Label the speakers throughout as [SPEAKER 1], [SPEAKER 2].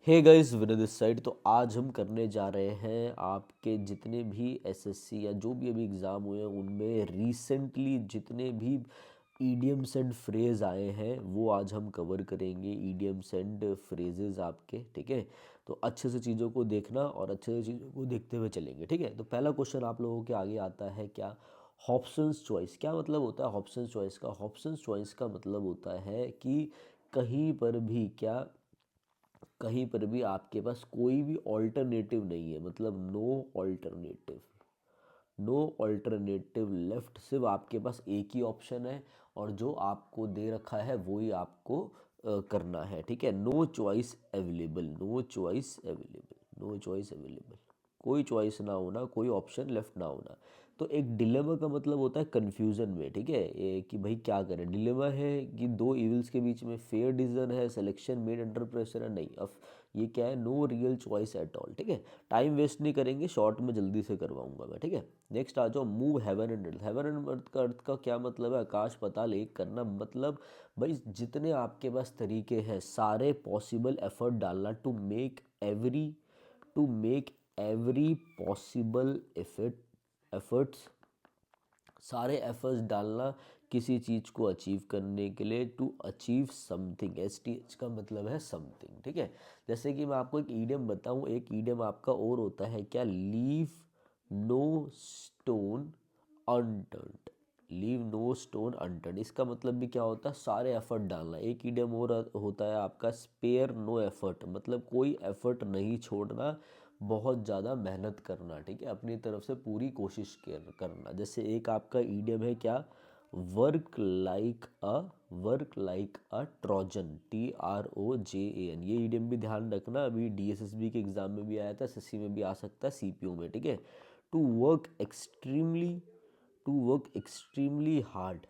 [SPEAKER 1] Hey guys, Vinay this side. तो आज हम करने जा रहे हैं आपके जितने भी एसएससी या जो भी अभी एग्ज़ाम हुए हैं उनमें रिसेंटली जितने भी ईडियम्स एंड फ्रेज आए हैं वो आज हम कवर करेंगे। ईडियम्स एंड फ्रेजेस आपके, ठीक है। तो अच्छे से चीज़ों को देखना और अच्छे से चीज़ों को देखते हुए चलेंगे, ठीक है। तो पहला क्वेश्चन आप लोगों के आगे आता है क्या, हॉब्सन्स चॉइस। क्या मतलब होता है हॉब्सन्स चॉइस का? हॉब्सन्स चॉइस का मतलब होता है कि कहीं पर भी क्या, कहीं पर भी आपके पास कोई भी ऑल्टरनेटिव नहीं है, मतलब no alternative, no alternative left. सिर्फ आपके पास एक ही ऑप्शन है और जो आपको दे रखा है वो ही आपको करना है, ठीक है। No choice available, no choice available, no choice available, कोई चॉइस ना होना, कोई ऑप्शन लेफ्ट ना होना। तो एक डिलेमा का मतलब होता है कन्फ्यूज़न में, ठीक है। कि भाई क्या करें। डिलेमा है कि दो इविल्स के बीच में फेयर डिसीजन है, सिलेक्शन मेड अंडर प्रेशर है। नहीं, अब ये क्या है, no real choice at all, ठीक है। टाइम वेस्ट नहीं करेंगे, शॉर्ट में जल्दी से करवाऊंगा मैं, ठीक है। नेक्स्ट आ जाओ, move heaven and earth. Heaven and earth का अर्थ का क्या मतलब है? आकाश पाताल एक करना, मतलब भाई जितने आपके पास तरीके हैं सारे पॉसिबल एफर्ट डालना to make every possible efforts, सारे एफर्ट्स डालना किसी चीज़ को अचीव करने के लिए। To achieve something, S T H का मतलब है समथिंग, ठीक है। जैसे कि मैं आपको एक ईडियम बताऊं, एक ईडियम आपका और होता है क्या, leave no stone unturned. Leave no stone unturned, इसका मतलब भी क्या होता है, सारे एफर्ट डालना। एक ईडियम और होता है आपका स्पेयर नो एफर्ट, मतलब कोई एफर्ट नहीं छोड़ना, बहुत ज़्यादा मेहनत करना, ठीक है, अपनी तरफ से पूरी कोशिश करना। जैसे एक आपका ईडियम है क्या, वर्क लाइक अ, वर्क लाइक अ ट्रोजन, TROJAN। ये ईडियम भी ध्यान रखना, अभी DSSB के एग्जाम में भी आया था, SSC में भी आ सकता है, CPO में, ठीक है। To work extremely, to work extremely hard,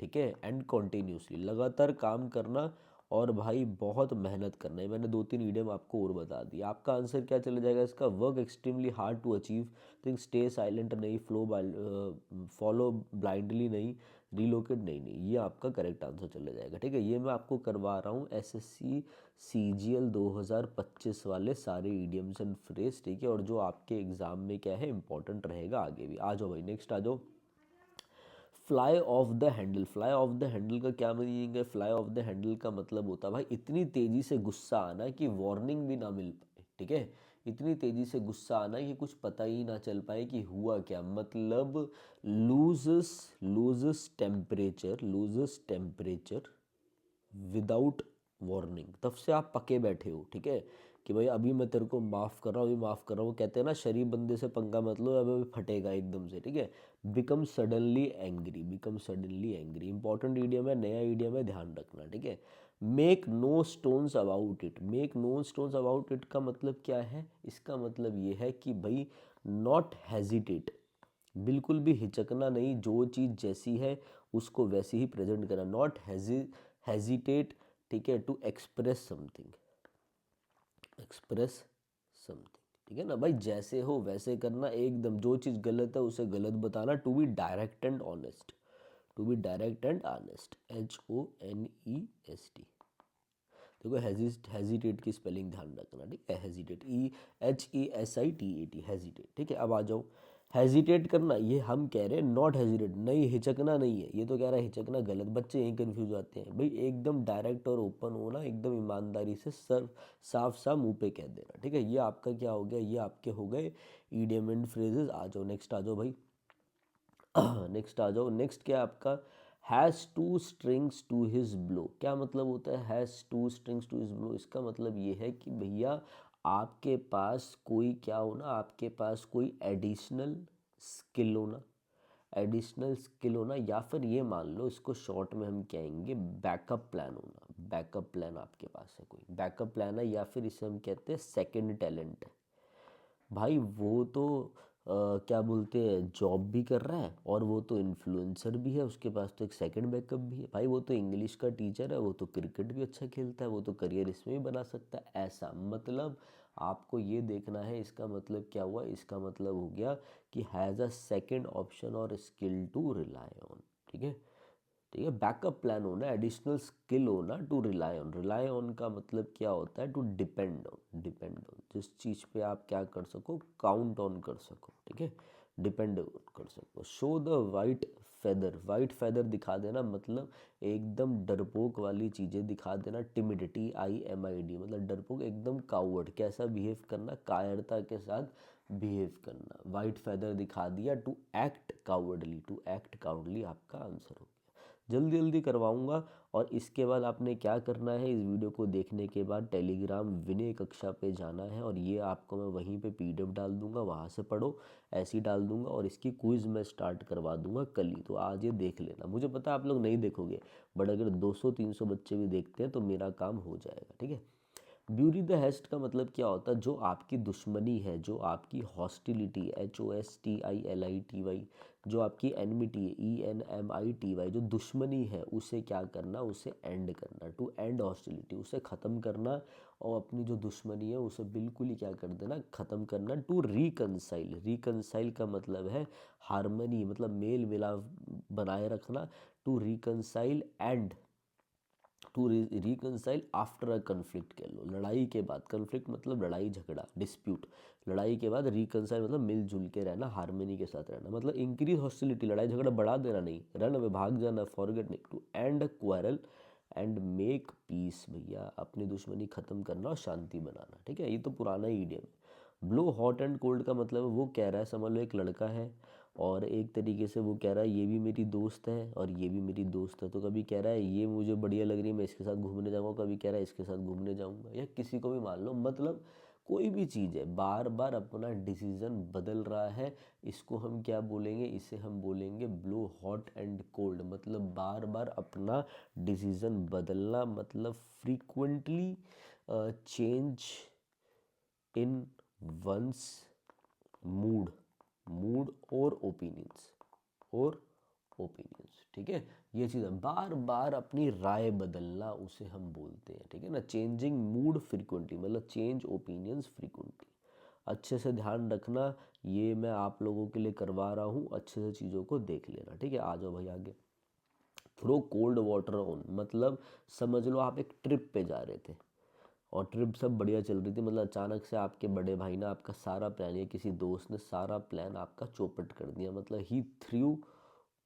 [SPEAKER 1] ठीक है, एंड कॉन्टीन्यूसली, लगातार काम करना और भाई बहुत मेहनत करना है। मैंने दो तीन ईडियम आपको और बता दिया। आपका आंसर क्या चला जाएगा इसका, work extremely hard to achieve thing, stay silent नहीं, फॉलो ब्लाइंडली नहीं, रिलोकेट नहीं, ये आपका करेक्ट आंसर चला जाएगा, ठीक है। ये मैं आपको करवा रहा हूँ SSC CGL 2025 वाले सारे ईडियम्स एंड फ्रेज, ठीक है, और जो आपके एग्जाम में क्या है इंपॉर्टेंट रहेगा आगे भी। आ जाओ भाई, नेक्स्ट आ जाओ, fly of the handle. Fly of the handle का क्या मीनिंग है? फ्लाई ऑफ द हैंडल का मतलब होता है भाई इतनी तेजी से गुस्सा आना कि वार्निंग भी ना मिल पाए, ठीक है। इतनी तेजी से गुस्सा आना कि कुछ पता ही ना चल पाए कि हुआ क्या, मतलब लूजस, लूजस टेम्परेचर विदाउट वार्निंग। तब से आप पके बैठे हो, ठीक है, कि भाई अभी मैं तेरे को माफ़ कर रहा हूँ, अभी माफ़ कर रहा हूँ। कहते हैं ना, शरीफ बंदे से पंगा मत लो, अभी फटेगा एकदम से, ठीक है। Become suddenly angry, become suddenly angry, important idiom है, नया ईडियम है, ध्यान रखना, ठीक है। Make no stones about it. Make no stones about it का मतलब क्या है? इसका मतलब ये है कि भाई नॉट हेजिटेट, बिल्कुल भी हिचकना नहीं, जो चीज़ जैसी है उसको वैसे ही प्रेजेंट करना। नॉट हेजिटेट, ठीक है, to express something, express something, ठीक है ना भाई। जैसे हो वैसे करना, एकदम जो चीज़ गलत है उसे गलत बताना। To be direct and honest, to be direct and honest, HONEST। देखो हेजिटेट की स्पेलिंग ध्यान रखना, ठीक है। हेजिटेट, HESITAT, हेजिटेट, ठीक है। अब आ जाओ, हेजिटेट करना, ये हम कह रहे हैं नॉट हेजिटेट, नहीं हिचकना नहीं है। ये तो कह रहा है हिचकना, गलत। बच्चे यही कंफ्यूज आते हैं भाई। एकदम डायरेक्ट और ओपन होना, एकदम ईमानदारी से सर साफ साफ मुंह पे कह देना, ठीक है। ये आपका क्या हो गया, ये आपके हो गए ईडियम एंड फ्रेजेस। आ जाओ नेक्स्ट, आ जाओ भाई, नेक्स्ट आ जाओ। नेक्स्ट क्या है आपका, has two strings to his blow. क्या मतलब होता है has two strings to his blow? इसका मतलब ये है कि भैया आपके पास कोई क्या होना, आपके पास कोई एडिशनल स्किल होना, एडिशनल स्किल होना, या फिर ये मान लो, इसको शॉर्ट में हम कहेंगे बैकअप प्लान होना। बैकअप प्लान आपके पास है, कोई बैकअप प्लान है, या फिर इसे हम कहते हैं सेकंड टैलेंट है। भाई वो तो क्या बोलते हैं, जॉब भी कर रहा है और वो तो इन्फ्लुएंसर भी है, उसके पास तो एक सेकंड बैकअप भी है। भाई वो तो इंग्लिश का टीचर है, वो तो क्रिकेट भी अच्छा खेलता है, वो तो करियर इसमें भी बना सकता है। ऐसा मतलब आपको ये देखना है, इसका मतलब क्या हुआ, इसका मतलब हो गया कि हैज़ अ सेकंड ऑप्शन और स्किल टू रिलाई ऑन, ठीक है। ठीक है। बैकअप प्लान होना, एडिशनल स्किल होना, टू रिलाई ऑन का मतलब क्या होता है, टू डिपेंड ऑन जिस चीज़ पे आप क्या कर सको, काउंट ऑन कर सको, ठीक है, डिपेंड कर सको। शो द वाइट फेदर दिखा देना मतलब एकदम डरपोक वाली चीज़ें दिखा देना, टिमिडिटी, IMID मतलब डरपोक, एकदम कावर्ड, कैसा बिहेव करना, कायरता के साथ बिहेव करना। वाइट फेदर दिखा दिया, टू एक्ट काउर्डली आपका आंसर हो गया। जल्दी जल्दी करवाऊंगा। और इसके बाद आपने क्या करना है, इस वीडियो को देखने के बाद टेलीग्राम विनय कक्षा पे जाना है, और ये आपको मैं वहीं पे PDF डाल दूंगा, वहाँ से पढ़ो, ऐसे ही डाल दूंगा। और इसकी क्विज़ मैं स्टार्ट करवा दूंगा कल ही, तो आज ये देख लेना। मुझे पता है आप लोग नहीं देखोगे, बट अगर 200-300 बच्चे भी देखते हैं तो मेरा काम हो जाएगा, ठीक है। ब्यूरी द हेस्ट का मतलब क्या होता है, जो आपकी दुश्मनी है, जो आपकी हॉस्टिलिटी, HOSTILITY, जो आपकी एनमिटी है, ENMITY, जो दुश्मनी है उसे क्या करना, उसे एंड करना, टू एंड हॉस्टिलिटी, उसे ख़त्म करना। और अपनी जो दुश्मनी है उसे बिल्कुल ही क्या कर देना, ख़त्म करना। टू रिकनसाइल का मतलब है हारमनी, मतलब मेल मिलाप बनाए रखना। To reconcile and to reconcile after a conflict कह लो, लड़ाई के बाद। कन्फ्लिक्ट मतलब लड़ाई झगड़ा, डिस्प्यूट। लड़ाई के बाद रिकनसाइल मतलब मिलजुल के रहना, हारमोनी के साथ रहना, मतलब इंक्रीज हॉस्टिलिटी, लड़ाई झगड़ा बढ़ा देना नहीं, रन अवे भाग जाना, फॉरगेट नहीं। To end quarrel and make peace, भैया अपनी दुश्मनी खत्म करना और शांति बनाना, ठीक है। ये तो पुराना ही इडियम है। ब्लो हॉट एंड कोल्ड का मतलब वो कह रहा है, समझ लो एक लड़का है और एक तरीके से वो कह रहा है ये भी मेरी दोस्त है और ये भी मेरी दोस्त है। तो कभी कह रहा है ये मुझे बढ़िया लग रही है, मैं इसके साथ घूमने जाऊँगा, कभी कह रहा है इसके साथ घूमने जाऊँगा, या किसी को भी मान लो, मतलब कोई भी चीज़ है, बार बार अपना डिसीज़न बदल रहा है। इसको हम क्या बोलेंगे, इसे हम बोलेंगे ब्लो हॉट एंड कोल्ड, मतलब बार बार अपना डिसीज़न बदलना, मतलब frequently change in one's mood और ओपिनियंस, ठीक है। ये चीज़ है, बार बार अपनी राय बदलना उसे हम बोलते हैं, ठीक है ना। चेंजिंग मूड फ्रीक्वेंटली मतलब चेंज ओपिनियंस फ्रीक्वेंटली। अच्छे से ध्यान रखना, ये मैं आप लोगों के लिए करवा रहा हूँ, अच्छे से चीज़ों को देख लेना, ठीक है। आ जाओ भाई आगे। थ्रो कोल्ड वाटर ऑन मतलब समझ लो आप एक ट्रिप पे जा रहे थे और ट्रिप सब बढ़िया चल रही थी, मतलब अचानक से आपके बड़े भाई ने आपका सारा प्लान, या किसी दोस्त ने सारा प्लान आपका चौपट कर दिया, मतलब ही throw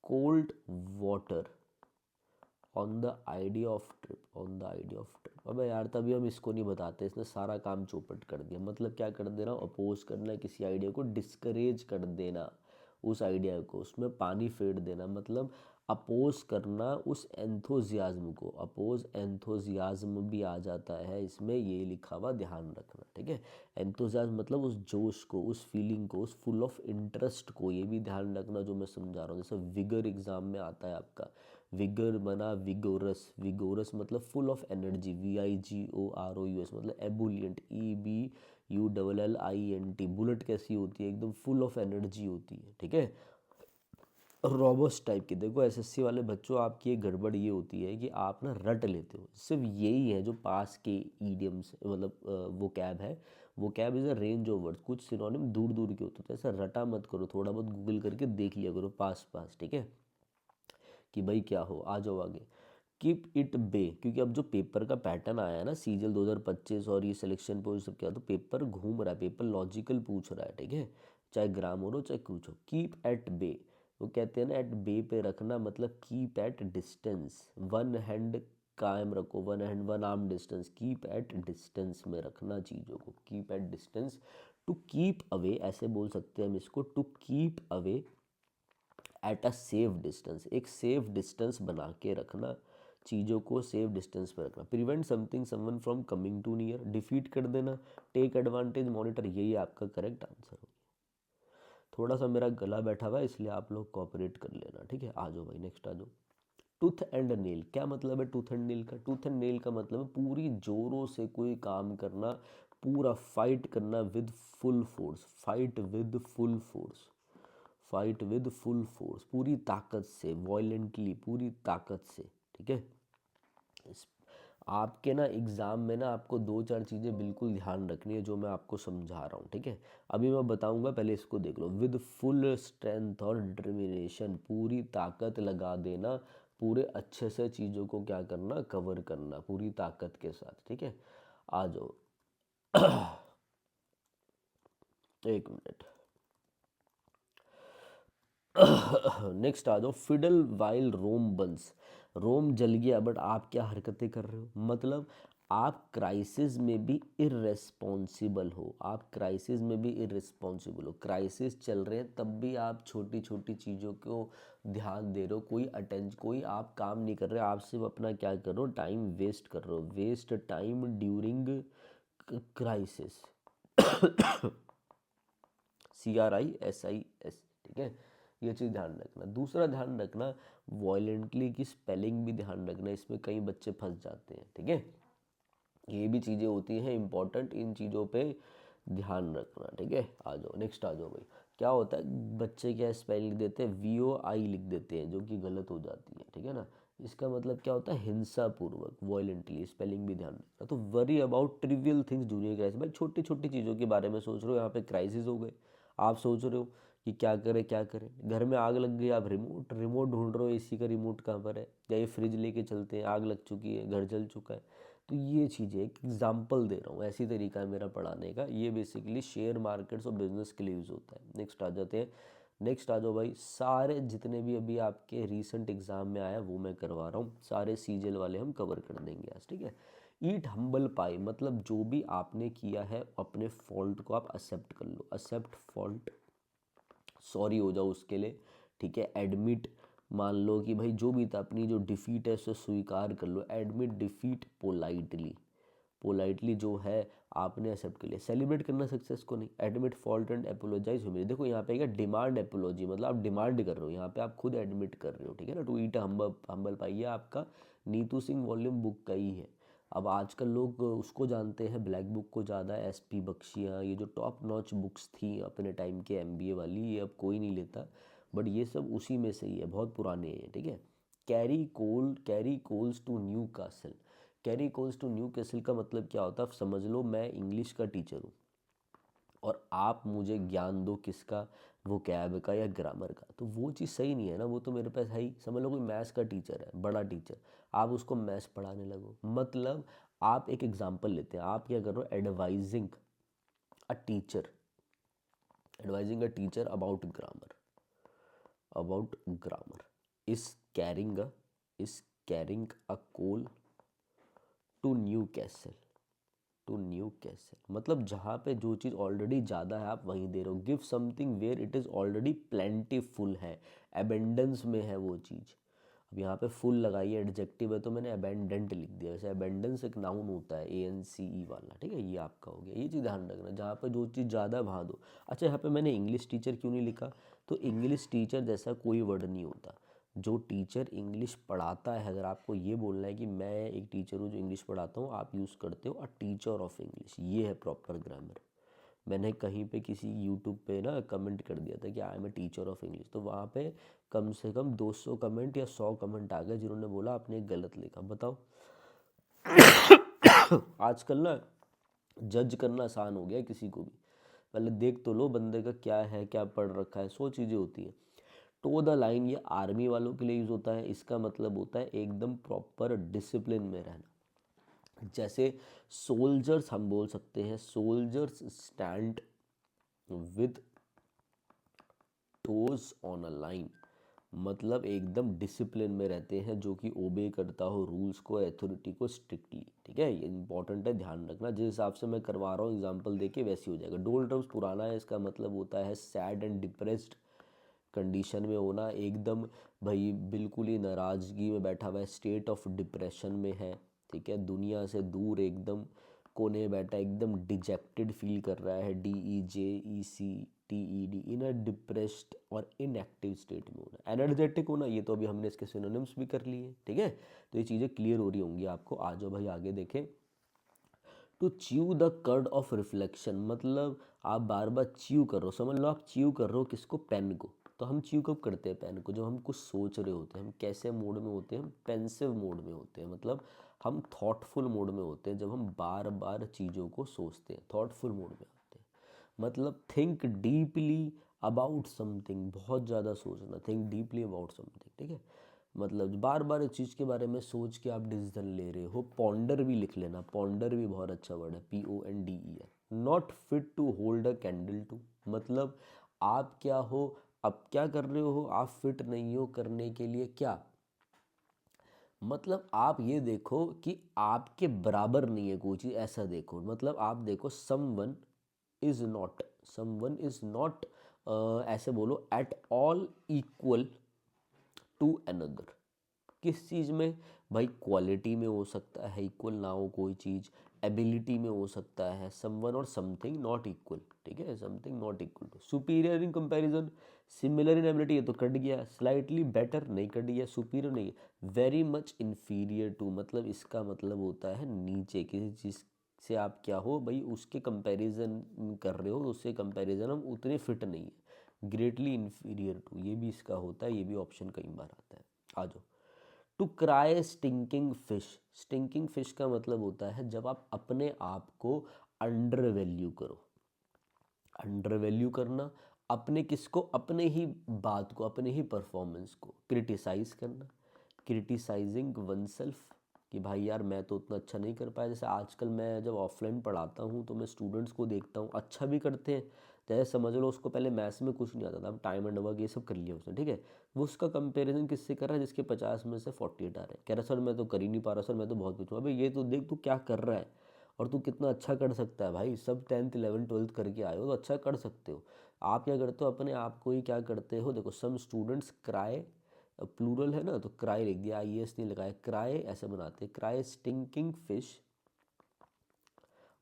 [SPEAKER 1] cold water on the idea of trip. अबे यार तभी हम इसको नहीं बताते, इसने सारा काम चौपट कर दिया, मतलब क्या कर देना, अपोज करना, किसी आइडिया को डिस्करेज कर देना, उस आइडिया को उसमें पानी फेर देना, मतलब अपोज करना उस एंथोजियाज्म को। अपोज एंथोजियाज्म भी आ जाता है इसमें, ये लिखा हुआ ध्यान रखना, ठीक है। एंथोजियाज्म मतलब उस जोश को, उस फीलिंग को, उस फुल ऑफ इंटरेस्ट को, ये भी ध्यान रखना जो मैं समझा रहा हूँ। जैसे विगर एग्जाम में आता है आपका, विगर बना विगोरस मतलब फुल ऑफ एनर्जी, VIGOROUS मतलब एबुलियंट, EBULLINT। बुलेट कैसी होती है, एकदम फुल ऑफ एनर्जी होती है, ठीक है। रॉबस्ट टाइप की। देखो SSC वाले बच्चों, आपकी एक गड़बड़ ये होती है कि आप ना रट लेते हो, सिर्फ यही है जो पास के ईडियम्स, मतलब वो कैब है, वो cab is a range of words, कुछ सिनोनिम दूर दूर के होते हैं, तो ऐसा रटा मत करो, थोड़ा बहुत गूगल करके देख लिया करो पास पास, ठीक है, कि भाई क्या हो। आ जाओ आगे। कीप इट बे, क्योंकि अब जो पेपर का पैटर्न आया है ना CGL 2025 और ये सिलेक्शन पे सब क्या, तो पेपर घूम रहा है, पेपर लॉजिकल पूछ रहा है, ठीक है, चाहे ग्रामर हो चाहे कुछ हो। कीप एट बे, वो कहते हैं ना एट बे पे रखना, मतलब keep at distance, one hand कायम रखो, one hand one arm distance, keep at distance में रखना चीज़ों को, keep at distance. To keep away ऐसे बोल सकते हैं हम इसको, to keep away at a safe distance, एक सेफ डिस्टेंस बना के रखना, चीज़ों को सेफ डिस्टेंस पर रखना। Prevent something someone from coming too near, defeat कर देना। टेक एडवांटेज, मॉनिटर, यही आपका करेक्ट आंसर हो। थोड़ा सा मेरा गला बैठा हुआ है इसलिए आप लोग कोऑपरेट कर लेना, ठीक है। आ जाओ भाई नेक्स्ट आ जाओ। टूथ एंड नेल, क्या मतलब है टूथ एंड नेल का? टूथ एंड नेल का मतलब है पूरी जोरों से कोई काम करना, पूरा फाइट करना with full force, fight with full force, पूरी ताकत से, वॉयलेंटली, पूरी ताकत से, ठीक है। इस आपके ना एग्ज़ाम में ना आपको 2-4 चीज़ें बिल्कुल ध्यान रखनी है जो मैं आपको समझा रहा हूँ, ठीक है। अभी मैं बताऊँगा, पहले इसको देख लो। विद फुल स्ट्रेंथ और डिटर्मिनेशन, पूरी ताकत लगा देना, पूरे अच्छे से चीज़ों को क्या करना, कवर करना पूरी ताकत के साथ, ठीक है। आ जाओ। एक मिनट। नेक्स्ट आ जाओ, फिडल वाइल रोम बंस। रोम जल गया बट आप क्या हरकतें कर रहे हो, मतलब आप क्राइसिस में भी इर्रेस्पॉन्सिबल हो, आप क्राइसिस में भी इर्रेस्पॉन्सिबल हो, क्राइसिस चल रहे हैं तब भी आप छोटी छोटी चीज़ों को ध्यान दे रहे हो, कोई आप काम नहीं कर रहे, आप सिर्फ अपना क्या कर रहे हो, टाइम वेस्ट कर रहे हो, waste time during crisis. CRISIS, ठीक है। ये चीज़ ध्यान रखना। दूसरा ध्यान रखना, वॉयलेंटली की स्पेलिंग भी ध्यान रखना, इसमें कई बच्चे फंस जाते हैं, ठीक है। ये भी चीज़ें होती हैं इंपॉर्टेंट, इन चीज़ों पे ध्यान रखना, ठीक है। आ जाओ, नेक्स्ट आ जाओ भाई। क्या होता है, बच्चे क्या स्पेलिंग देते हैं, VOI लिख देते हैं, जो कि गलत हो जाती है, ठीक है ना। इसका मतलब क्या होता है, हिंसा पूर्वक, वॉयलेंटली, स्पेलिंग भी ध्यान रखना। तो worry about trivial things junior crisis, भाई छोटी छोटी चीज़ों के बारे में सोच रहे हो, यहाँ पे क्राइसिस हो गए, आप सोच रहे हो कि क्या करें क्या करें, घर में आग लग गई, आप रिमोट रिमोट ढूंढ रहे हो, AC का रिमोट कहाँ पर है, या ये फ्रिज लेके चलते हैं, आग लग चुकी है, घर जल चुका है। तो ये चीज़ें एक एग्जाम्पल दे रहा हूँ, ऐसी तरीका है मेरा पढ़ाने का, ये बेसिकली शेयर मार्केट्स और बिजनेस के लिए यूज़ होता है। नेक्स्ट आ जाते हैं। नेक्स्ट आ जाओ भाई, सारे जितने भी अभी आपके रीसेंट एग्जाम में आया वो मैं करवा रहा हूँ, सारे सीजल वाले हम कवर कर देंगे आज, ठीक है। ईट हम्बल पाई, मतलब जो भी आपने किया है अपने फॉल्ट को आप एक्सेप्ट कर लो, एक्सेप्ट फॉल्ट, सॉरी हो जाओ उसके लिए, ठीक है। एडमिट, मान लो कि भाई जो भी था, अपनी जो डिफीट है उसे स्वीकार कर लो, एडमिट डिफीट पोलाइटली, पोलाइटली जो है आपने एक्सेप्ट कर लिया। सेलिब्रेट करना सक्सेस को नहीं, एडमिट फॉल्ट एंड अपोलोजाइज ह्यूमिली। देखो यहाँ पे क्या डिमांड अपोलॉजी, मतलब आप डिमांड कर रहे हो, यहाँ पे आप खुद एडमिट कर रहे हो, ठीक है ना। टू ईट हम्बल पाई, ये आपका नीतू सिंह वॉल्यूम बुक का ही है। अब आजकल लोग उसको जानते हैं, ब्लैक बुक को ज़्यादा, SP बख्शियाँ, ये जो टॉप नॉच बुक्स थी अपने टाइम के MBA वाली, ये अब कोई नहीं लेता, बट ये सब उसी में से ही है, बहुत पुराने हैं, ठीक है। Carry coals to Newcastle, carry coals to Newcastle का मतलब क्या होता है, आप समझ लो मैं इंग्लिश का टीचर हूँ और आप मुझे ज्ञान दो किसका, वो कैब का या ग्रामर का, तो वो चीज़ सही नहीं है ना, वो तो मेरे पास है ही। समझ लो कोई मैथ्स का टीचर है, बड़ा टीचर, आप उसको मैथ्स पढ़ाने लगो, मतलब आप एक एग्जांपल लेते हैं, आप क्या कर रहे हो, a teacher advising a teacher about grammar is carrying a is carrying a coal to Newcastle, to Newcastle, मतलब जहाँ पे जो चीज़ ऑलरेडी ज़्यादा है आप वहीं दे रहे हो। Give something where it is already plentiful है, एबेंडेंस में है वो चीज़। अब यहाँ पे फुल लगाई है, एडजेक्टिव है, तो मैंने अबेंडेंट लिख दिया। वैसे अबेंडेंस एक नाउन होता है, ANCE वाला, ठीक है, ये आपका हो गया। ये चीज़ ध्यान रखना, जहाँ पे जो चीज़ ज़्यादा है वहाँ दो। अच्छा, यहाँ पे मैंने इंग्लिश टीचर क्यों नहीं लिखा, तो इंग्लिश टीचर जैसा कोई वर्ड नहीं होता। जो टीचर इंग्लिश पढ़ाता है, अगर आपको ये बोलना है कि मैं एक टीचर हूँ जो इंग्लिश पढ़ाता हूँ, आप यूज़ करते हो अ टीचर ऑफ इंग्लिश, ये है प्रॉपर ग्रामर। मैंने कहीं पे किसी यूट्यूब पे ना कमेंट कर दिया था कि I am a teacher of English, तो वहाँ पे कम से कम 200 कमेंट या 100 कमेंट आ गए जिन्होंने बोला आपने गलत लिखा। बताओ। आजकल ना जज करना आसान हो गया है किसी को भी, पहले देख तो लो बंदे का क्या है, क्या पढ़ रखा है, 100 चीज़ें होती हैं। टो द लाइन ये आर्मी वालों के लिए यूज़ होता है, इसका मतलब होता है एकदम प्रॉपर डिसिप्लिन में रहना। जैसे सोल्जर्स हम बोल सकते हैं, soldiers stand with toes on a line, मतलब एकदम डिसिप्लिन में रहते हैं, जो कि ओबे करता हो रूल्स को, अथॉरिटी को स्ट्रिक्टली, ठीक है। ये इंपॉर्टेंट है, ध्यान रखना। जिस हिसाब से मैं करवा रहा हूँ एग्जांपल देके वैसे हो जाएगा। डोल टर्म्स पुराना है, इसका मतलब होता है सैड एंड डिप्रेस्ड कंडीशन में होना, एकदम भाई बिल्कुल ही नाराज़गी में बैठा हुआ है, स्टेट ऑफ डिप्रेशन में है, ठीक है, दुनिया से दूर एकदम कोने में बैठा, एकदम डिजेक्टेड फील कर रहा है, DEJECTED, इन अ डिप्रेस्ड और इनएक्टिव स्टेट में होना। एनर्जेटिक होना, ये तो अभी हमने इसके सिनोनिम्स भी कर लिए, ठीक है। तो ये चीज़ें क्लियर हो रही होंगी आपको। आ जाओ भाई आगे देखें। To chew the curd of reflection, मतलब आप बार बार च्यू कर रहे हो, समझ लो आप च्यू कर रहे हो किसको, पेन को। तो हम च्यू कब करते हैं पेन को, जब हम कुछ सोच रहे होते हैं। हम कैसे मोड में होते हैं, हम पेंसिव मोड में होते हैं, मतलब हम थॉटफुल मोड में होते हैं, जब हम बार बार चीज़ों को सोचते हैं, थॉटफुल मोड में होते हैं। मतलब थिंक डीपली अबाउट समथिंग, बहुत ज़्यादा सोचना, थिंक डीपली अबाउट समथिंग, ठीक है। मतलब बार बार इस चीज़ के बारे में सोच के आप डिसीजन ले रहे हो। पॉन्डर भी लिख लेना, पॉन्डर भी बहुत अच्छा वर्ड है, PONDER। Not fit to hold a candle to, मतलब आप क्या हो, अब क्या कर रहे हो, आप फिट नहीं हो करने के लिए क्या, मतलब आप ये देखो कि आपके बराबर नहीं है कोई चीज़, ऐसा देखो। मतलब आप देखो someone is not, someone is not, ऐसे बोलो at all equal to another. किस चीज़ में भाई, क्वालिटी में हो सकता है इक्वल ना हो कोई चीज़, एबिलिटी में हो सकता है समवन और समथिंग नॉट इक्वल, ठीक है, something not equal to. Superior in comparison, similar in ability, ये तो कट गया। स्लाइटली बेटर नहीं कट गया, सुपीरियर नहीं। वेरी मच इन्फीरियर टू, मतलब इसका मतलब होता है नीचे किसी चीज़ से आप क्या हो भाई, उसके कंपैरिजन कर रहे हो, उससे कंपैरिजन हम उतने फिट नहीं है। ग्रेटली इन्फीरियर टू, ये भी इसका होता है, ये भी ऑप्शन कई बार आता है। आ जाओ। To cry stinking fish, stinking fish का मतलब होता है जब आप अपने आप को अंडर वैल्यू करो। अंडर वैल्यू करना, अपने किसको, अपने ही बात को, अपने ही परफॉर्मेंस को क्रिटिसाइज करना, क्रिटिसाइजिंग वन सेल्फ, कि भाई यार मैं तो उतना अच्छा नहीं कर पाया। जैसे आजकल मैं जब ऑफलाइन पढ़ाता हूँ तो मैं स्टूडेंट्स को देखता हूँ अच्छा भी करते हैं, जैसे समझ लो उसको पहले मैथ्स में कुछ नहीं आता था, अब टाइम एंड वर्क ये सब कर लिया उसने, ठीक है, वो उसका कंपैरिजन किससे कर रहा है, जिसके 50 में से 48 आ रहे हैं, कह रहा सर मैं तो कर ही नहीं पा रहा, सर मैं तो बहुत कुछ हूँ। अबे ये तो देख तू क्या कर रहा है और तू कितना अच्छा कर सकता है भाई, सब 10th 11th 12th करके आए हो तो अच्छा कर सकते हो। आप क्या करते हो, अपने आप को ही क्या करते हो, देखो सम स्टूडेंट्स क्राई, प्लूरल है ना तो क्राई लिख दिया, IES नहीं लगाया, क्राई ऐसे बनाते, cry stinking fish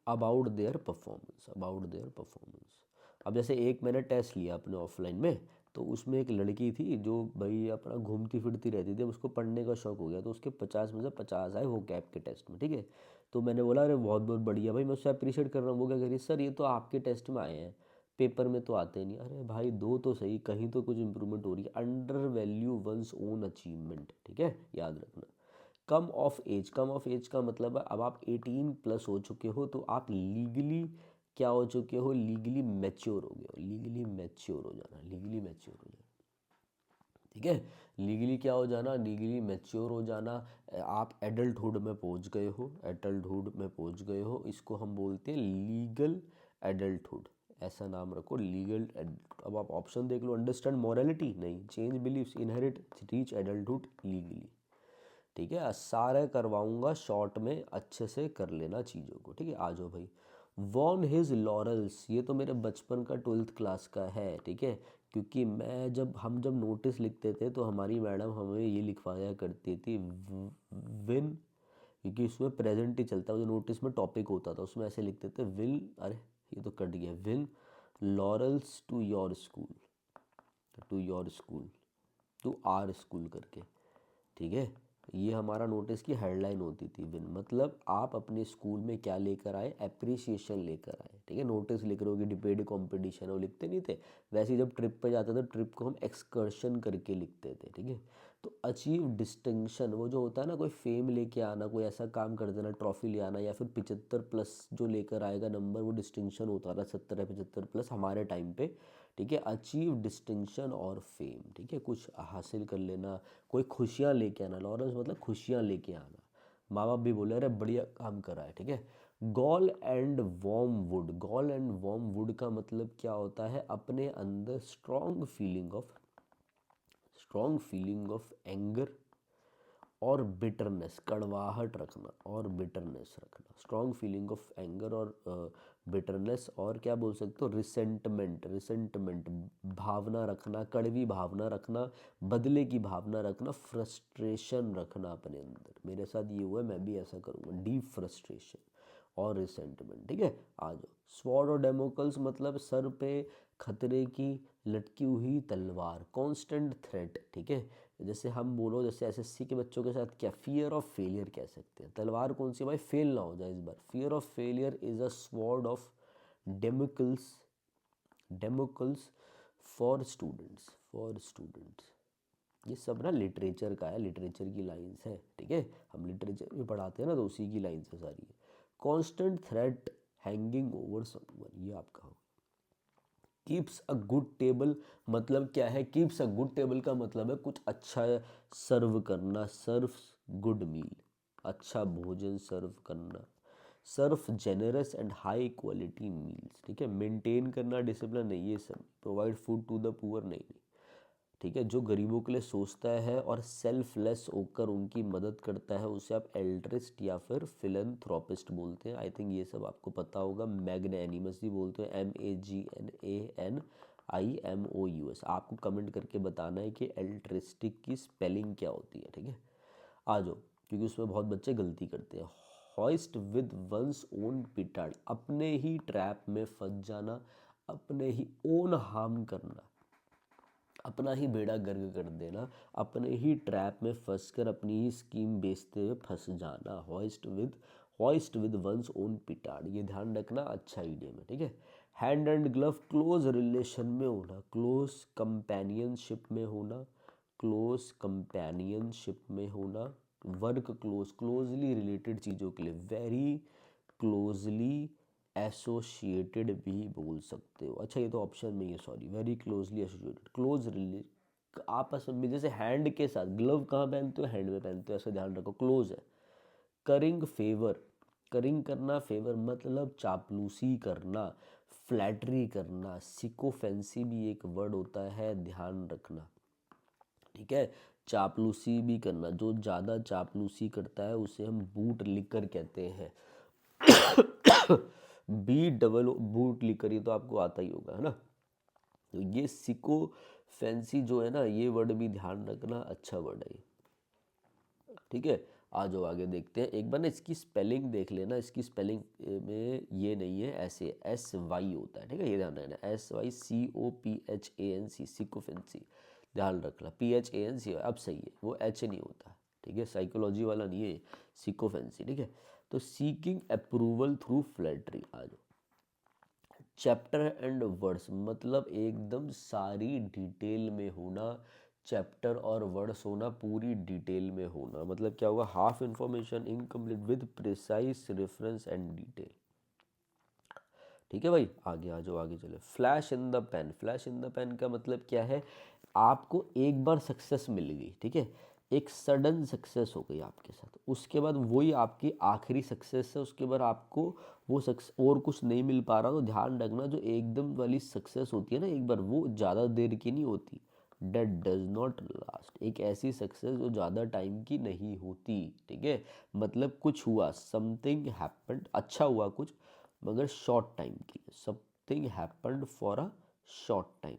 [SPEAKER 1] about their performance, about their performance. अब जैसे एक मैंने टेस्ट लिया अपने ऑफलाइन में, तो उसमें एक लड़की थी जो भाई अपना घूमती फिरती रहती थी, उसको पढ़ने का शौक हो गया, तो उसके 50 में से 50 आए वो कैप के टेस्ट में, ठीक है। तो मैंने बोला अरे बहुत बहुत बढ़िया भाई, मैं उससे अप्रिशिएट कर रहा हूँ। वो क्या करिए, सर ये तो आपके टेस्ट में आए हैं, पेपर में तो आते नहीं। अरे भाई दो तो सही, कहीं तो कुछ इंप्रूवमेंट हो रही है। Undervalue one's own achievement, ठीक है, याद रखना। Come of age, come of age का मतलब है अब आप 18+ हो चुके हो, तो आप लीगली क्या हो चुके हो, लीगली मैच्योर हो गए हो, लीगली मैच्योर हो जाना, लीगली मैच्योर हो जाना, ठीक है। लीगली क्या हो जाना, लीगली मैच्योर हो जाना। आप एडल्टहुड में पहुंच गए हो, एडल्टहुड में पहुंच गए हो, इसको हम बोलते हैं लीगल एडल्टहुड, ऐसा नाम रखो लीगल। अब आप ऑप्शन देख लो, अंडरस्टैंड मोरालिटी नहीं, change beliefs, inherit, reach adulthood legally, ठीक है। सारे करवाऊंगा शॉर्ट में, अच्छे से कर लेना चीज़ों को, ठीक है। आ जाओ भाई। वॉन हिज लॉरल्स, ये तो मेरे बचपन का 12th क्लास का है, ठीक है, क्योंकि मैं जब हम जब नोटिस लिखते थे तो हमारी मैडम हमें ये लिखवाया करती थी विन, क्योंकि उसमें प्रेजेंट ही चलता है, जो नोटिस में टॉपिक होता था उसमें ऐसे लिखते थे विल, अरे ये तो कट गया, win laurels to your school, to your school, to our school करके, ठीक है। ये हमारा नोटिस की हेडलाइन होती थी विन, मतलब आप अपने स्कूल में क्या लेकर आए, एप्रिसिएशन लेकर आए, ठीक है। नोटिस लिख रहे हो कि डिबेट कंपटीशन वो लिखते नहीं थे, वैसे ही जब ट्रिप पे जाते थे ट्रिप को हम एक्सकर्शन करके लिखते थे, ठीक है। तो अचीव डिस्टिंक्शन, वो जो होता है ना, कोई फेम लेके आना, कोई ऐसा काम कर देना, ट्रॉफी ले आना, या फिर 75+ जो लेकर आएगा नंबर, वो डिस्टिंक्शन होता था, 70 या 75+ हमारे टाइम पे, ठीक है। अचीव डिस्टिंक्शन और फेम, ठीक है, कुछ हासिल कर लेना, कोई खुशियाँ लेके आना, लॉरेंस मतलब खुशियाँ लेके आना, माँ बाप भी बोले अरे बढ़िया काम करा है, ठीक है। Gall and wormwood, gall and wormwood का मतलब क्या होता है, अपने अंदर स्ट्रॉन्ग फीलिंग ऑफ एंगर और बिटरनेस, कड़वाहट रखना और बिटरनेस रखना, स्ट्रॉन्ग फीलिंग ऑफ एंगर और बिटरनेस, और क्या बोल सकते हो, रिसेंटमेंट, रिसेंटमेंट भावना रखना, कड़वी भावना रखना, बदले की भावना रखना, फ्रस्ट्रेशन रखना अपने अंदर। मेरे साथ ये हुआ है, मैं भी ऐसा करूँगा, डीप फ्रस्ट्रेशन और रिसेंटमेंट, ठीक है। आ जाओ। स्वॉर्ड और डेमोकल्स मतलब सर पे खतरे की लटकी हुई तलवार, कांस्टेंट थ्रेट, ठीक है। जैसे हम बोलो, जैसे SSC के बच्चों के साथ क्या फियर ऑफ फेलियर कह सकते हैं, तलवार कौन सी भाई, फेल ना हो जाए इस बार। Fear of failure is a sword of Damocles, Damocles for students, for students. ये सब ना लिटरेचर का है, लिटरेचर की लाइंस है, ठीक है, हम लिटरेचर में पढ़ाते हैं ना, तो उसी की लाइंस है सारी। Constant threat hanging over someone, ये आपका हो। कीप्स अ गुड टेबल मतलब क्या है? कीप्स अ गुड टेबल का मतलब है कुछ अच्छा सर्व करना, सर्व गुड मील, अच्छा भोजन सर्व करना, serve generous and high quality meals, ठीक है। मेंटेन करना डिसिप्लिन नहीं, ये सब provide food to the poor नहीं, ठीक है। जो गरीबों के लिए सोचता है और सेल्फलेस होकर उनकी मदद करता है उसे आप एल्ट्रिस्ट या फिर फिलैंथ्रोपिस्ट बोलते हैं। आई थिंक ये सब आपको पता होगा। मैग्नैनिमस भी बोलते हैं, MAGNANIMOUS। आपको कमेंट करके बताना है कि एल्ट्रिस्टिक की स्पेलिंग क्या होती है, ठीक है। आ जाओ, क्योंकि उसमें बहुत बच्चे गलती करते हैं। हॉइस्ट विद वंस ओन पिटार्ड, अपने ही ट्रैप में फंस जाना, अपने ही ओन हार्म करना, अपना ही बेड़ा गर्क कर देना, अपने ही ट्रैप में फंसकर अपनी ही स्कीम बेचते हुए फंस जाना। हॉइस्ट विद वंस ओन पिटार्ड, ये ध्यान रखना, अच्छा इडियम है, ठीक है। Hand and glove, close relation में होना, क्लोज कंपेनियनशिप में होना, क्लोज कंपेनियनशिप में होना। वर्क क्लोजली रिलेटेड चीज़ों के लिए वेरी क्लोजली एसोसिएटेड भी बोल सकते हो। अच्छा, ये तो ऑप्शन में ही है, sorry. Very closely associated, close relay आपस में, जैसे हैंड के साथ, ग्लव कहाँ पहनते हो? हैंड में पहनते हो, ऐसा ध्यान रखो, क्लोज है। करिंग फेवर, करिंग करना, फेवर मतलब चापलूसी करना, फ्लैटरी करना। सिकोफेंसी भी एक वर्ड होता है, ध्यान रखना, ठीक है। चापलूसी भी करना, जो ज़्यादा चापलूसी करता है उसे हम बूट लिकर कहते हैं। बूट लिकर, ये तो आपको आता ही होगा, है ना। तो ये सिको फैंसी जो है ना, ये वर्ड भी ध्यान रखना, अच्छा वर्ड है ये, ठीक है। आ जाओ आगे देखते हैं। एक बार ना इसकी स्पेलिंग देख लेना, इसकी स्पेलिंग में ये नहीं है, ऐसे SY होता है, ठीक है, ये ध्यान रखना, SYCOPHANC, सिकोफेंसी, ध्यान रखना। PHANC अब सही है, वो H नहीं होता, ठीक है, साइकोलॉजी वाला नहीं है, सिकोफेंसी, ठीक है। तो सीकिंग अप्रूवल थ्रू फ्लैटरी, आ जाओ। चैप्टर एंड वर्ड्स मतलब एकदम सारी डिटेल में होना, चैप्टर और वर्ड्स होना, पूरी डिटेल में होना, मतलब क्या होगा? Half information, incomplete, with precise reference and detail, ठीक है भाई। आगे आ जाओ, आगे चले। Flash in the pan, flash in the pan का मतलब क्या है? आपको एक बार सक्सेस मिल गई, ठीक है, एक सडन सक्सेस हो गई आपके साथ, उसके बाद वही आपकी आखिरी सक्सेस है, उसके बाद आपको वो सक्सेस और कुछ नहीं मिल पा रहा, तो ध्यान रखना, जो एकदम वाली सक्सेस होती है ना एक बार, वो ज़्यादा देर की नहीं होती। डेट डज नॉट लास्ट, एक ऐसी सक्सेस जो ज़्यादा टाइम की नहीं होती, ठीक है। मतलब कुछ हुआ, समथिंग हैपेंड, अच्छा हुआ कुछ, मगर शॉर्ट टाइम की, something happened for a short time,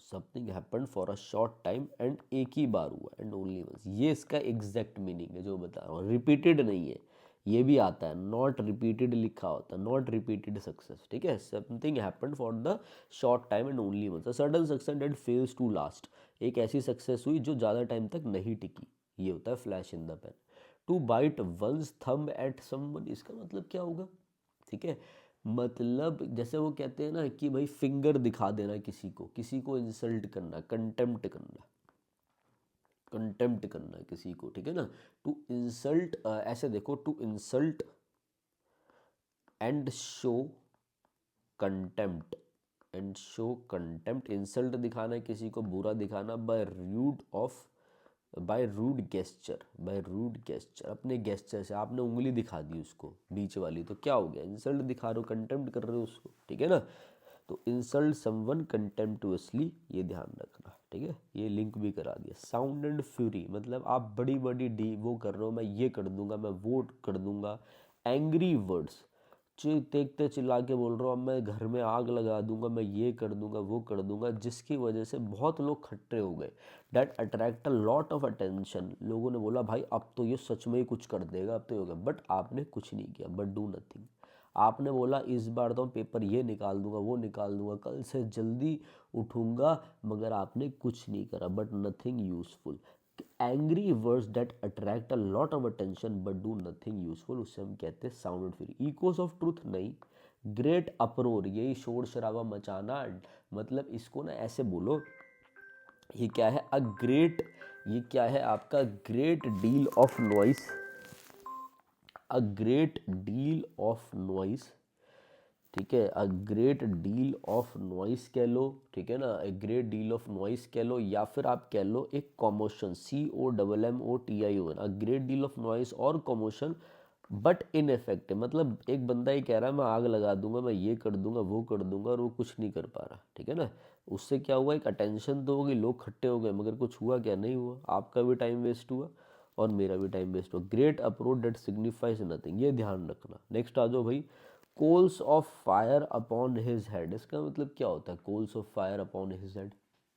[SPEAKER 1] something happened for a short time and एक ही बार हुआ, एंड ओनली वंस, ये इसका एग्जैक्ट मीनिंग है जो बता रहा हूँ, रिपीटेड नहीं है। ये भी आता है, नॉट रिपीटेड लिखा होता है, नॉट रिपीटेड सक्सेस, ठीक है। Something happened for the short time and only once, sudden success that fails to last, एक ऐसी सक्सेस हुई जो ज़्यादा टाइम तक नहीं टिकी, ये होता है flash in the pan. To bite one's thumb at someone, इसका मतलब क्या होगा? ठीक है, मतलब जैसे वो कहते हैं ना कि भाई फिंगर दिखा देना किसी को इंसल्ट करना, कंटेम्प्ट करना, कंटेम्प्ट करना किसी को, ठीक है ना। टू इंसल्ट, ऐसे देखो, to insult and show contempt, and show contempt, insult दिखाना, किसी को बुरा दिखाना, बाय रूड गेस्चर, अपने गेस्चर से आपने उंगली दिखा दी उसको बीच वाली, तो क्या हो गया? इंसल्ट दिखा रहे हो, कंटेम्प्ट कर रहे हो उसको, ठीक है ना। तो इंसल्ट समवन कंटेम्प्टुअसली, ये ध्यान रखना, ठीक है। ये लिंक भी करा दिया। साउंड एंड फ्यूरी मतलब आप बड़ी बड़ी डी वो कर रहे हो, मैं ये कर दूंगा, मैं वो कर दूंगा। एंग्री वर्ड्स, देखते चिल्ला के बोल रहा हूँ, अब मैं घर में आग लगा दूंगा, मैं ये कर दूंगा, वो कर दूंगा, जिसकी वजह से बहुत लोग खट्टे हो गए। That attract a lot of attention, लोगों ने बोला भाई अब तो ये सच में ही कुछ कर देगा, अब तो होगा, बट आपने कुछ नहीं किया, बट डू नथिंग। आपने बोला इस बार तो पेपर ये निकाल दूंगा, वो निकाल दूंगा, कल से जल्दी उठूंगा, मगर आपने कुछ नहीं करा, but nothing useful. Angry words that attract a lot of attention but do nothing useful, उसे हम कहते हैं sound free. Eeco of truth नहीं, ग्रेट अप्रोर, यही शोर शराबा मचाना, मतलब इसको ना ऐसे बोलो, ये क्या है? ये क्या है आपका? Great deal of noise, a great deal of noise, ठीक है, a great deal of noise कह लो, ठीक है ना, a great deal of noise कह लो, या फिर आप कह लो एक commotion, COMMOTION, a great deal of noise और कॉमोशन बट इन इफेक्ट, मतलब एक बंदा ही कह रहा है मैं आग लगा दूंगा, मैं ये कर दूंगा वो कर दूंगा, और वो कुछ नहीं कर पा रहा, ठीक है ना। उससे क्या हुआ, एक अटेंशन तो हो गई, लोग खट्टे हो गए, मगर कुछ हुआ क्या, नहीं हुआ, आपका भी टाइम वेस्ट हुआ और मेरा भी टाइम वेस्ट हुआ। Great approach that signifies nothing, ये ध्यान रखना। नेक्स्ट आ जाओ भाई, coals of fire upon his head, इसका मतलब क्या होता है, coals of fire upon his head,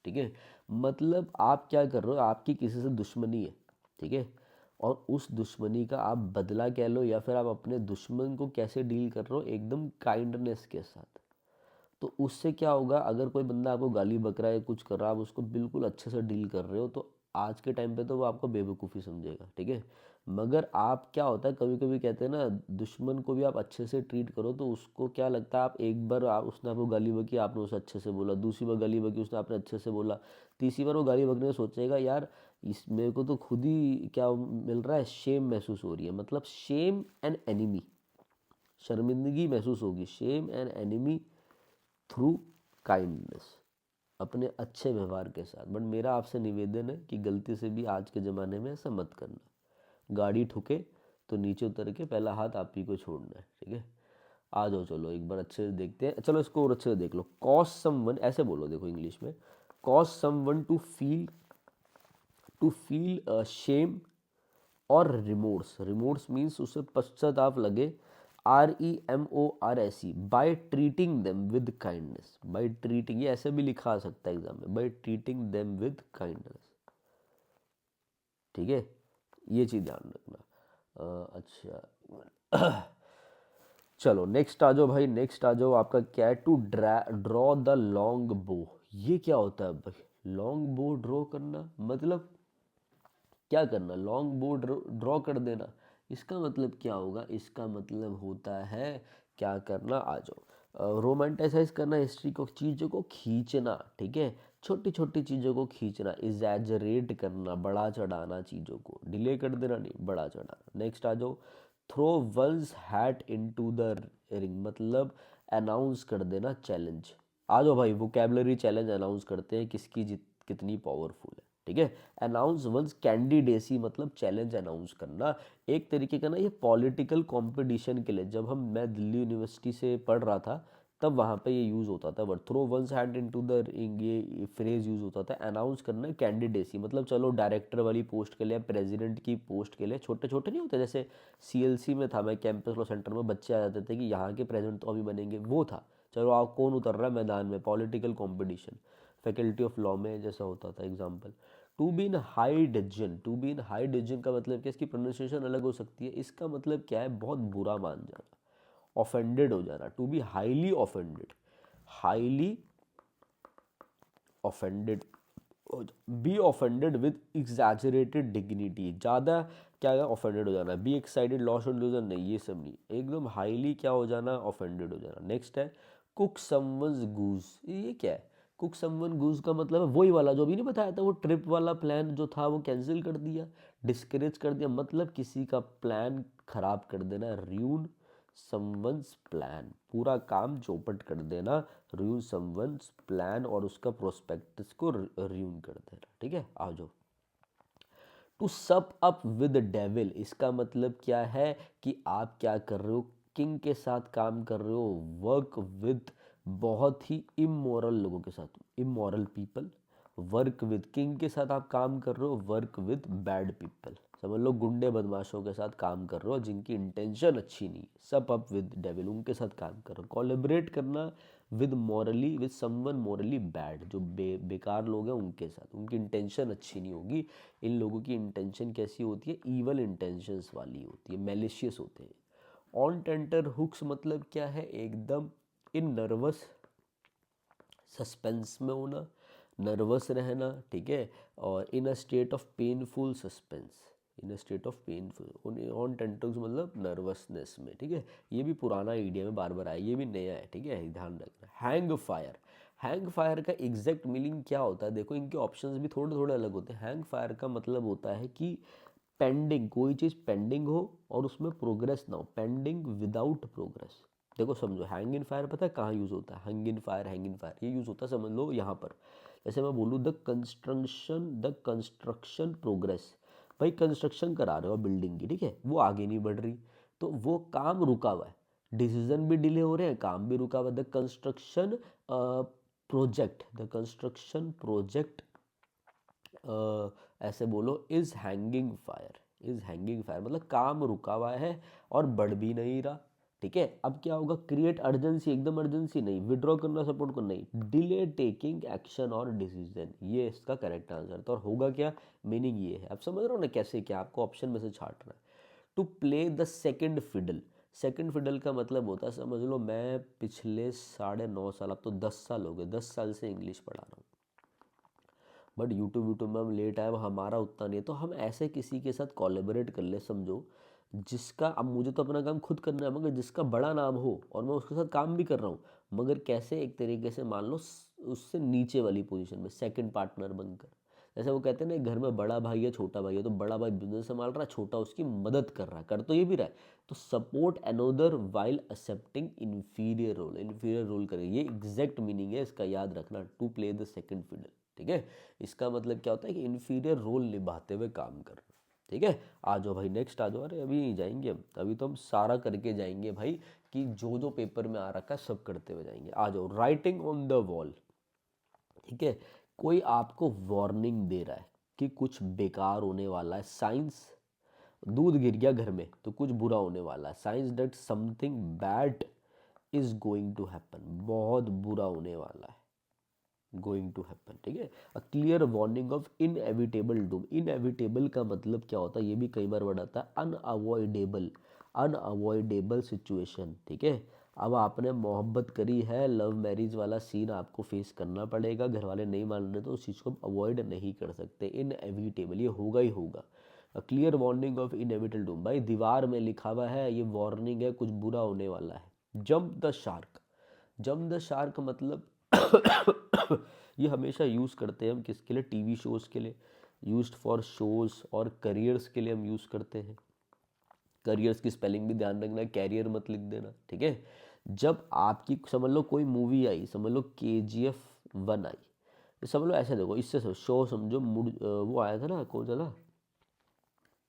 [SPEAKER 1] ठीक है, मतलब आप क्या कर रहे हो, आपकी किसी से दुश्मनी है, ठीक है, और उस दुश्मनी का आप बदला कह लो, या फिर आप अपने दुश्मन को कैसे डील कर रहे हो, एकदम काइंडनेस के साथ। तो उससे क्या होगा, अगर कोई बंदा आपको गाली बक रहा है, कुछ कर रहा है, आप उसको बिल्कुल अच्छे से डील कर रहे हो, तो आज के टाइम पे तो वो आपको बेवकूफ़ी समझेगा, ठीक है। मगर आप क्या होता है, कभी कभी कहते हैं ना, दुश्मन को भी आप अच्छे से ट्रीट करो तो उसको क्या लगता है, आप एक बार आप उसने आपको गाली बकी, आपने उसे अच्छे से बोला, दूसरी बार गाली बकी, उसने आपने अच्छे से बोला, तीसरी बार वो गाली बकने में सोचेगा यार इस मेरे को तो खुद ही क्या मिल रहा है, शेम महसूस हो रही है, मतलब शेम एंड एनिमी, शर्मिंदगी महसूस होगी, shame and enemy through kindness, अपने अच्छे व्यवहार के साथ। बट मेरा आपसे निवेदन है कि गलती से भी आज के ज़माने में ऐसा मत करना, गाड़ी ठुके तो नीचे उतर के पहला हाथ आप ही को छोड़ना है, ठीक है। आ जाओ, चलो एक बार अच्छे से देखते हैं, चलो इसको और अच्छे से देख लो। कॉज समवन, ऐसे बोलो, देखो इंग्लिश में, cause someone to feel shame और रिमोर्स, रिमोर्स मीन्स उसे पश्चाताप लगे, REMORSE, by treating them with kindness, by treating, ये ऐसे भी लिखा आ सकता है एग्जाम में, by treating them with kindness, ठीक है, ये चीज़ ध्यान रखना। अच्छा चलो नेक्स्ट आ जाओ भाई, नेक्स्ट आ जाओ, आपका क्या है, टू ड्रॉ द लॉन्ग बो, ये क्या होता है भाई, लॉन्ग बो ड्रॉ करना, मतलब क्या करना, लॉन्ग बो ड्रॉ कर देना, इसका मतलब क्या होगा, इसका मतलब होता है क्या करना, आ जाओ, रोमांटिसाइज करना हिस्ट्री को, चीज़ों को खींचना, ठीक है, छोटी छोटी चीज़ों को खींचना, इजैजरेट करना, बड़ा चढ़ाना, चीज़ों को डिले कर देना, नहीं बड़ा चढ़ाना। नेक्स्ट आ जाओ, throw one's hat into the ring, मतलब अनाउंस कर देना चैलेंज। आ जाओ भाई, वोकैबुलरी चैलेंज अनाउंस करते हैं, किसकी कितनी पावरफुल है, ठीक है। अनाउंस वंस कैंडिडेसी, मतलब चैलेंज अनाउंस करना, एक तरीके का ना ये पॉलिटिकल कंपटीशन के लिए, जब मैं दिल्ली यूनिवर्सिटी से पढ़ रहा था तब वहाँ पे ये यूज़ होता था, word throw one's hand into the ring, ये फ्रेज यूज़ होता था। अनाउंस करना कैंडिडेसी, मतलब चलो डायरेक्टर वाली पोस्ट के लिए, प्रेसिडेंट की पोस्ट के लिए, छोटे छोटे नहीं होते, जैसे CLC में था मैं, कैंपस लॉ सेंटर में, बच्चे आ जाते थे कि यहाँ के प्रेसिडेंट तो अभी बनेंगे, वो था। चलो आप कौन उतर रहा है मैदान में, political competition, faculty of law में जैसा होता था example. To be in high decision, to be in high decision का मतलब क्या, इसकी प्रोनाउंसिएशन अलग हो सकती है, इसका मतलब क्या है, बहुत बुरा मान जाना, ऑफेंडेड हो जाना, to be highly offended, highly offended, be offended with exaggerated dignity, ज़्यादा क्या है, ऑफेंडेड हो जाना, be excited, loss and loosen, नहीं ये सब नहीं, एकदम हाईली क्या हो जाना, ऑफेंडेड हो जाना। नेक्स्ट है कुक समवन्स गूज, ये क्या है, कुक समवन गूज का मतलब है वही वाला जो अभी नहीं बताया था, वो ट्रिप वाला प्लान जो था वो कैंसिल कर दिया, डिस्करेज कर दिया, मतलब किसी का प्लान खराब कर देना, र्यून समवन्स प्लान, पूरा काम चौपट कर देना, र्यून समवन्स प्लान, और उसका प्रोस्पेक्टस को र्यून कर देना, ठीक है। आ जाओ, टू सप अप विद डेविल, इसका मतलब क्या है कि आप क्या कर रहे हो, किंग के साथ काम कर रहे हो, वर्क विद बहुत ही इमोरल लोगों के साथ, immoral people, work with king के साथ आप काम कर रहे हो, वर्क विद बैड पीपल, समझ लो गुंडे बदमाशों के साथ काम कर रहे हो जिनकी इंटेंशन अच्छी नहीं, सब अप विद डेविल, उनके साथ काम कर रहे हो। कोलैबोरेट करना with morally, with someone morally bad, जो बेकार लोग हैं उनके साथ, उनकी इंटेंशन अच्छी नहीं होगी। इन लोगों की इंटेंशन कैसी होती है, ईवल इंटेंशंस वाली होती है, मैलिशियस होते हैं। ऑन टेंटर हुक्स मतलब क्या है, एकदम इन नर्वस सस्पेंस में होना, नर्वस रहना, ठीक है, और in a state of painful suspense, in a state of painful, on tenters मतलब नर्वसनेस में, ठीक है। ये भी पुराना आइडिया में बार बार आया, ये भी नया है, ठीक है, ध्यान रखना। हैंग फायर, हैंग फायर का एग्जैक्ट मीनिंग क्या होता है, देखो इनके ऑप्शंस भी थोड़े थोड़े अलग होते हैं। हैंग फायर का मतलब होता है कि पेंडिंग, कोई चीज़ पेंडिंग हो और उसमें प्रोग्रेस ना हो, पेंडिंग विदाउट प्रोग्रेस, देखो समझो, हैंग इन फायर पता है कहाँ यूज़ होता है? Hang in fire, hang in fire ये यूज़ होता है, समझ लो यहाँ पर। जैसे मैं बोलूँ द कंस्ट्रक्शन प्रोग्रेस, भाई कंस्ट्रक्शन करा रहे हो बिल्डिंग की, ठीक है, वो आगे नहीं बढ़ रही, तो वो काम रुका हुआ है, डिसीजन भी डिले हो रहे हैं, काम भी रुका हुआ है। द कंस्ट्रक्शन प्रोजेक्ट ऐसे बोलो इज हैंगिंग फायर मतलब काम रुका हुआ है और बढ़ भी नहीं रहा, ठीक है। अब क्या होगा? क्रिएट अर्जेंसी, एकदम अर्जेंसी नहीं, विड्रॉ करना, सपोर्ट करना नहीं, डिले टेकिंग एक्शन और डिसीजन, ये इसका करेक्ट आंसर था। और होगा क्या? मीनिंग ये है, आप समझ रहे हो ना कैसे, क्या आपको ऑप्शन में से छांटना है। To play the second fiddle, second fiddle का मतलब होता है, समझ लो मैं पिछले 9.5 साल, अब तो 10 साल हो गए, 10 साल से इंग्लिश पढ़ा रहा हूँ, बट यूट्यूब में हम लेट आए, वो हमारा उतना नहीं है, तो हम ऐसे किसी के साथ कोलैबोरेट कर ले, समझो जिसका, अब मुझे तो अपना काम खुद करना है, मगर जिसका बड़ा नाम हो और मैं उसके साथ काम भी कर रहा हूँ, मगर कैसे, एक तरीके से मान लो उससे नीचे वाली पोजीशन में सेकंड पार्टनर बनकर। जैसे वो कहते हैं ना, एक घर में बड़ा भाई है छोटा भाई है, तो बड़ा भाई बिजनेस संभाल रहा है, छोटा उसकी मदद कर रहा है, कर तो ये भी रहा है, तो support another while accepting inferior role करेगा, ये एग्जैक्ट मीनिंग है इसका, याद रखना, to play the second fiddle, ठीक है। इसका मतलब क्या होता है कि इन्फीरियर रोल निभाते हुए काम करना, ठीक है। आ जाओ भाई नेक्स्ट आ जाओ, अरे अभी नहीं जाएंगे हम, अभी तो हम सारा करके जाएंगे भाई, कि जो जो पेपर में आ रखा है सब करते हुए जाएंगे। आ जाओ, राइटिंग ऑन द वॉल, ठीक है। कोई आपको वार्निंग दे रहा है कि कुछ बेकार होने वाला है, साइंस, दूध गिर गया घर में तो कुछ बुरा होने वाला है, signs that something bad is going to happen, बहुत बुरा होने वाला है, गोइंग टू हैपन, ठीक है। A clear warning of inevitable Doom, inevitable का मतलब क्या होता है, ये भी कई बार वर्ड आता है, अनअवॉइडेबल सिचुएशन, ठीक है। अब आपने मोहब्बत करी है, लव मैरिज वाला सीन आपको फेस करना पड़ेगा, घर वाले नहीं मान रहे तो उस चीज़ को अवॉइड नहीं कर सकते, इनएविटेबल, ये होगा ही होगा। A clear warning of inevitable Doom, भाई दीवार में लिखा हुआ है, ये वार्निंग है, कुछ बुरा होने वाला है। जंप द शार्क मतलब ये हमेशा यूज़ करते हैं हम किसके लिए? टीवी शोज़ के लिए, यूज्ड फॉर शोज़, और करियर्स के लिए हम यूज़ करते हैं। करियर्स की स्पेलिंग भी ध्यान रखना, कैरियर मत लिख देना, ठीक है। जब आपकी, समझ लो कोई मूवी आई, समझ लो KGF 1 आई, तो समझ लो ऐसे, देखो इससे शो समझो, वो आया था ना, कौन सा था,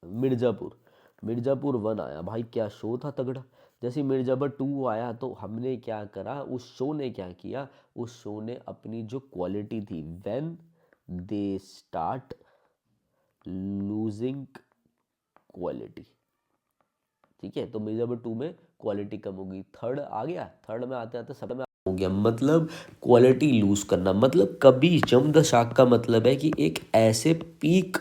[SPEAKER 1] मिर्ज़ापुर, मिर्ज़ापुर 1 आया, भाई क्या शो था तगड़ा। जैसे मिर्ज़ापुर 2 आया, तो हमने क्या करा, उस शो ने क्या किया, उस शो ने अपनी जो क्वालिटी थी, when they start losing quality, ठीक है, तो मिर्ज़ापुर 2 में क्वालिटी कम हो गई। थर्ड आ गया, थर्ड में आते आते सब में हो गया, मतलब क्वालिटी लूज करना, मतलब कभी जम द शार्क का मतलब है कि एक ऐसे पीक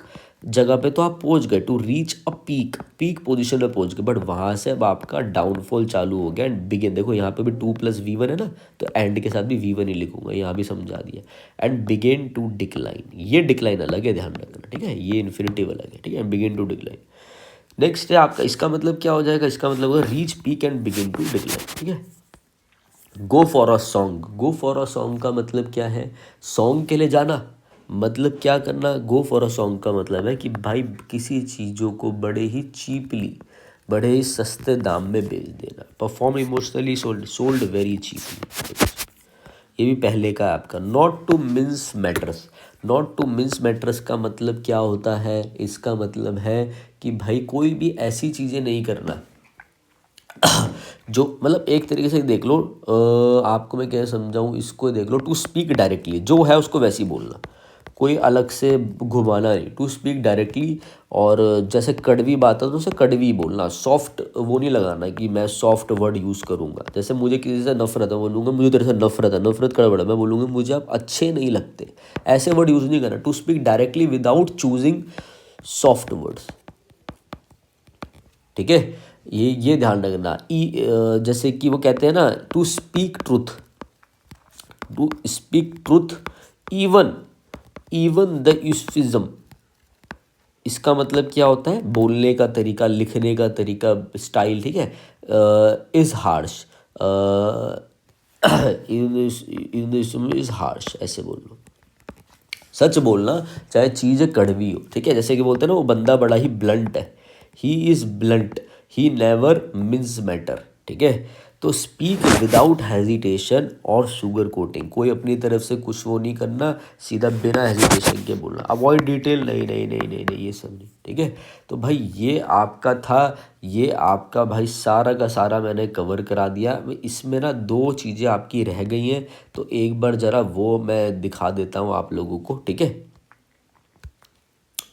[SPEAKER 1] जगह पे तो आप पहुंच गए, to reach a peak position में पहुंच गए, बट वहां से अब आपका डाउनफॉल चालू हो गया एंड बिगिन, देखो यहाँ पे भी 2+V1 है ना, तो एंड के साथ भी V1 ही लिखूंगा, यहाँ भी समझा दिया, एंड बिगिन टू डिक्लाइन, ये डिक्लाइन अलग है, ध्यान रखना, ठीक है, ये इन्फिनिटिव अलग है, ठीक है, बिगिन टू डिक्लाइन। नेक्स्ट है आपका, इसका मतलब क्या हो जाएगा, इसका मतलब होगा reach peak and begin to decline, ठीक है। गो फॉर अ सॉन्ग का मतलब क्या है? सॉन्ग के लिए जाना, मतलब क्या करना? गो फॉर अ सॉन्ग का मतलब है कि भाई किसी चीज़ों को बड़े ही चीपली, बड़े ही सस्ते दाम में बेच देना। Perform emotionally sold very cheaply, ये भी पहले का है आपका। नॉट टू मिन्स मैटर्स का मतलब क्या होता है? इसका मतलब है कि भाई कोई भी ऐसी चीज़ें नहीं करना जो, मतलब एक तरीके से देख लो, आपको मैं क्या समझाऊँ इसको, देख लो, टू स्पीक डायरेक्टली, जो है उसको वैसे ही बोलना, कोई अलग से घुमाना नहीं, टू स्पीक डायरेक्टली। और जैसे कड़वी बात है तो उसे कड़वी ही बोलना, सॉफ्ट वो नहीं लगाना कि मैं सॉफ्ट वर्ड यूज़ करूँगा। जैसे मुझे किसी से नफरत है, बोलूँगा मुझे तेरे से नफरत है, नफरत कड़वड़ है, मैं बोलूँगा मुझे आप अच्छे नहीं लगते, ऐसे वर्ड यूज़ नहीं करना। To speak directly without choosing soft words, ठीक है, ये ध्यान रखना। जैसे कि वो कहते हैं ना, to speak truth even the euphemism, इसका मतलब क्या होता है? बोलने का तरीका, लिखने का तरीका, स्टाइल, ठीक है। इज हार्श, इज हार्श, ऐसे बोल लो, सच बोलना चाहे चीज़ कड़वी हो, ठीक है। जैसे कि बोलते हैं ना, वो बंदा बड़ा ही ब्लंट है, he is blunt, he never mince matter, ठीक है। तो स्पीक विदाउट हेजिटेशन और शुगर कोटिंग, कोई अपनी तरफ से कुछ वो नहीं करना, सीधा बिना हेजिटेशन के बोलना। अवॉइड डिटेल, नहीं नहीं नहीं नहीं नहीं, ये सब नहीं, ठीक है। तो भाई ये आपका था, ये आपका भाई सारा का सारा मैंने कवर करा दिया। इसमें ना दो चीज़ें आपकी रह गई हैं, तो एक बार ज़रा वो मैं दिखा देता हूँ आप लोगों को, ठीक है।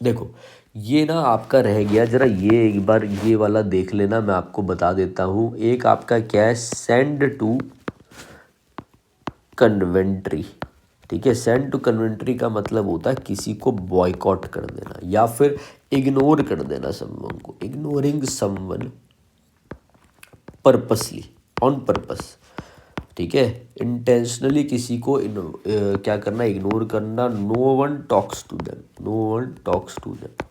[SPEAKER 1] देखो ये ना आपका रह गया, ज़रा ये एक बार ये वाला देख लेना, मैं आपको बता देता हूँ। एक आपका क्या है, सेंड टू कन्वेंट्री, ठीक है। सेंड टू कन्वेंट्री का मतलब होता है किसी को बॉयकॉट कर देना या फिर इग्नोर कर देना समवन को, ignoring someone purposely, on purpose, ठीक है। इंटेंशनली किसी को क्या करना, इग्नोर करना। No one talks to them, no one talks to them,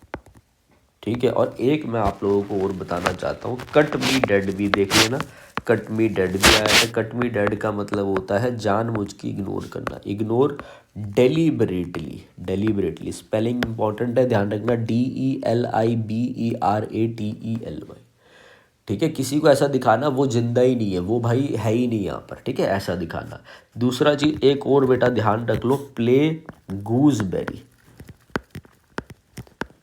[SPEAKER 1] ठीक है। और एक मैं आप लोगों को और बताना चाहता हूँ, कट मी डेड भी देख लेना। कट मी डेड भी आया था। कट मी डेड का मतलब होता है जानबूझ के इग्नोर करना, ignore deliberately, deliberately spelling important है, ध्यान रखना, DELIBERATELY, ठीक है। किसी को ऐसा दिखाना वो जिंदा ही नहीं है, वो भाई है ही नहीं यहाँ पर, ठीक है, ऐसा दिखाना। दूसरा चीज़ एक और बेटा ध्यान रख लो, प्ले गूजबेरी,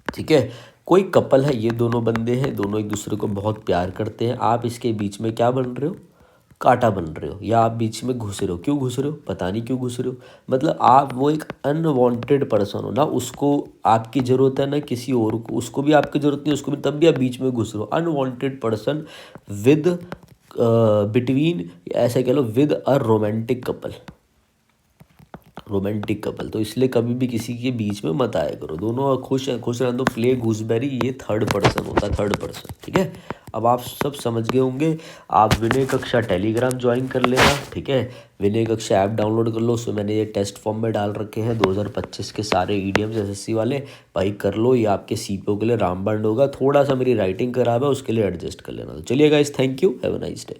[SPEAKER 1] ठीक है। कोई कपल है, ये दोनों बंदे हैं, दोनों एक दूसरे को बहुत प्यार करते हैं, आप इसके बीच में क्या बन रहे हो, कांटा बन रहे हो, या आप बीच में घुस रहे हो। क्यों घुस रहे हो, पता नहीं क्यों घुस रहे हो, मतलब आप वो एक अनवांटेड पर्सन हो ना, उसको आपकी ज़रूरत है ना किसी और को, उसको भी आपकी ज़रूरत नहीं, उसको भी, तब भी आप बीच में घुस रहे हो। अनवांटेड पर्सन विद बिटवीन, ऐसा कह लो, with a romantic couple, romantic couple. तो इसलिए कभी भी किसी के बीच में मत आया करो, दोनों खुश हैं, खुश रहने दो। प्ले गूजबेरी ये थर्ड पर्सन होता है, थर्ड पर्सन, ठीक है। अब आप सब समझ गए होंगे। आप विनय कक्षा टेलीग्राम ज्वाइन कर लेना, ठीक है। विनय कक्षा ऐप डाउनलोड कर लो, उसमें मैंने ये टेस्ट फॉर्म में डाल रखे हैं 2025 के सारे ईडीएम्स एसएससी वाले, भाई कर लो। ये आपके सीपीओ के लिए रामबाण होगा, थोड़ा सा मेरी राइटिंग खराब है, उसके लिए एडजस्ट कर लेना। तो चलिए guys, thank you, have a nice day.